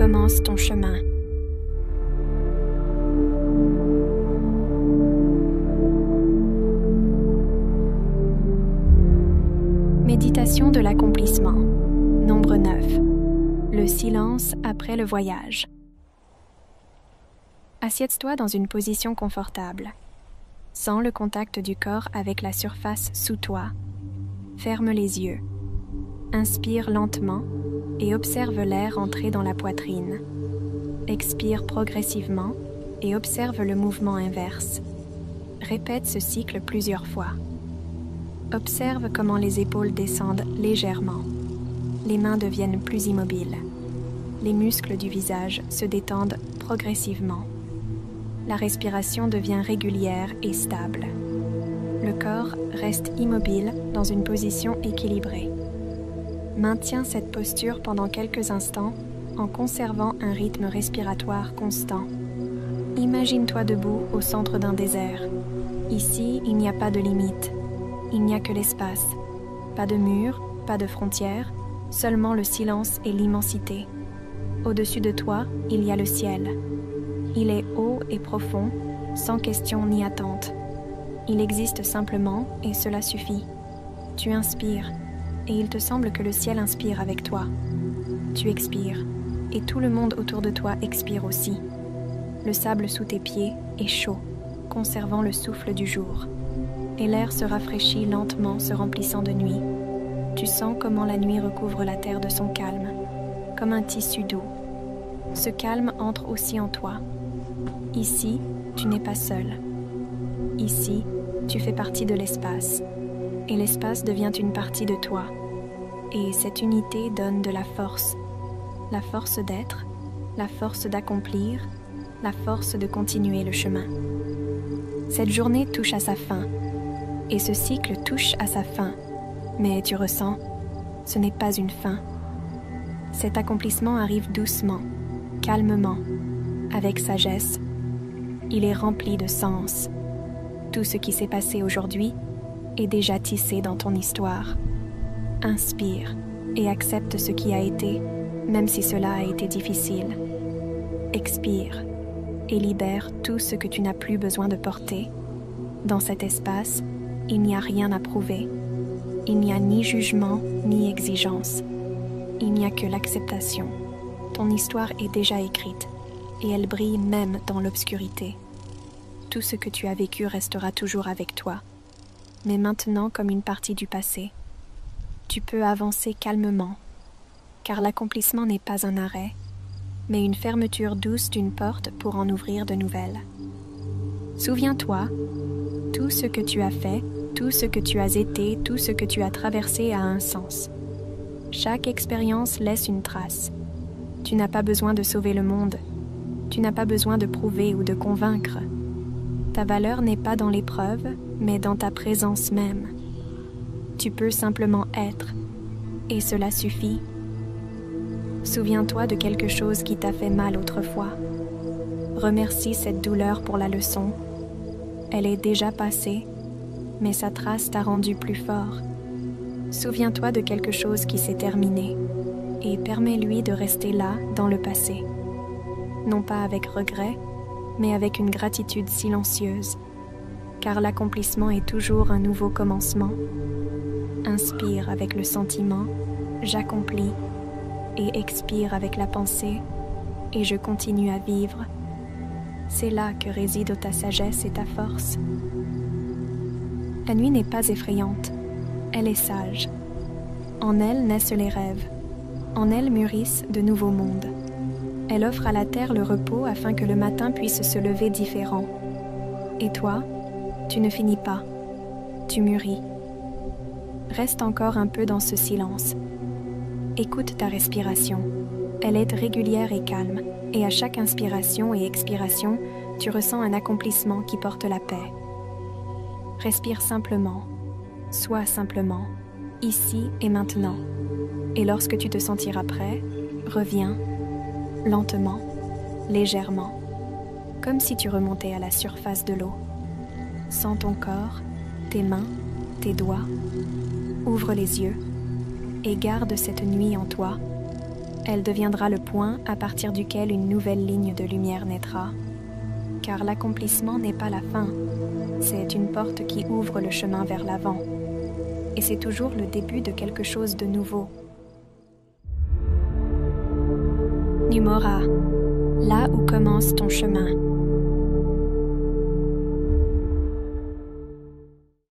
commence ton chemin. Méditation de l'accomplissement. Nombre 9. Le silence après le voyage. Assieds-toi dans une position confortable. Sens le contact du corps avec la surface sous toi. Ferme les yeux. Inspire lentement et observe l'air entrer dans la poitrine. Expire progressivement et observe le mouvement inverse. Répète ce cycle plusieurs fois. Observe comment les épaules descendent légèrement. Les mains deviennent plus immobiles. Les muscles du visage se détendent progressivement. La respiration devient régulière et stable. Le corps reste immobile dans une position équilibrée. Maintiens cette posture pendant quelques instants en conservant un rythme respiratoire constant. Imagine-toi debout au centre d'un désert. Ici, il n'y a pas de limite. Il n'y a que l'espace. Pas de murs, pas de frontières, seulement le silence et l'immensité. Au-dessus de toi, il y a le ciel. Il est haut et profond, sans question ni attente. Il existe simplement et cela suffit. Tu inspires et il te semble que le ciel inspire avec toi. Tu expires et tout le monde autour de toi expire aussi. Le sable sous tes pieds est chaud, conservant le souffle du jour. Et l'air se rafraîchit lentement, se remplissant de nuit. Tu sens comment la nuit recouvre la terre de son calme, comme un tissu doux. Ce calme entre aussi en toi. Ici, tu n'es pas seul. Ici, tu fais partie de l'espace. Et l'espace devient une partie de toi. Et cette unité donne de la force d'être, la force d'accomplir, la force de continuer le chemin. Cette journée touche à sa fin. Et ce cycle touche à sa fin, mais tu ressens, ce n'est pas une fin. Cet accomplissement arrive doucement, calmement, avec sagesse. Il est rempli de sens. Tout ce qui s'est passé aujourd'hui est déjà tissé dans ton histoire. Inspire et accepte ce qui a été, même si cela a été difficile. Expire et libère tout ce que tu n'as plus besoin de porter. Dans cet espace, il n'y a rien à prouver. Il n'y a ni jugement, ni exigence. Il n'y a que l'acceptation. Ton histoire est déjà écrite, et elle brille même dans l'obscurité. Tout ce que tu as vécu restera toujours avec toi, mais maintenant comme une partie du passé. Tu peux avancer calmement, car l'accomplissement n'est pas un arrêt, mais une fermeture douce d'une porte pour en ouvrir de nouvelles. Souviens-toi, tout ce que tu as fait, tout ce que tu as été, tout ce que tu as traversé a un sens. Chaque expérience laisse une trace. Tu n'as pas besoin de sauver le monde. Tu n'as pas besoin de prouver ou de convaincre. Ta valeur n'est pas dans l'épreuve, mais dans ta présence même. Tu peux simplement être, et cela suffit. Souviens-toi de quelque chose qui t'a fait mal autrefois. Remercie cette douleur pour la leçon. Elle est déjà passée, mais sa trace t'a rendu plus fort. Souviens-toi de quelque chose qui s'est terminé et permets-lui de rester là, dans le passé. Non pas avec regret, mais avec une gratitude silencieuse, car l'accomplissement est toujours un nouveau commencement. Inspire avec le sentiment « j'accomplis » et expire avec la pensée « et je continue à vivre ». C'est là que réside ta sagesse et ta force. La nuit n'est pas effrayante, elle est sage. En elle naissent les rêves, en elle mûrissent de nouveaux mondes. Elle offre à la terre le repos afin que le matin puisse se lever différent. Et toi, tu ne finis pas, tu mûris. Reste encore un peu dans ce silence. Écoute ta respiration, elle est régulière et calme, et à chaque inspiration et expiration, tu ressens un accomplissement qui porte la paix. Respire simplement, sois simplement, ici et maintenant. Et lorsque tu te sentiras prêt, reviens, lentement, légèrement, comme si tu remontais à la surface de l'eau. Sens ton corps, tes mains, tes doigts. Ouvre les yeux et garde cette nuit en toi. Elle deviendra le point à partir duquel une nouvelle ligne de lumière naîtra. Car l'accomplissement n'est pas la fin, c'est une porte qui ouvre le chemin vers l'avant. Et c'est toujours le début de quelque chose de nouveau. Numora, là où commence ton chemin.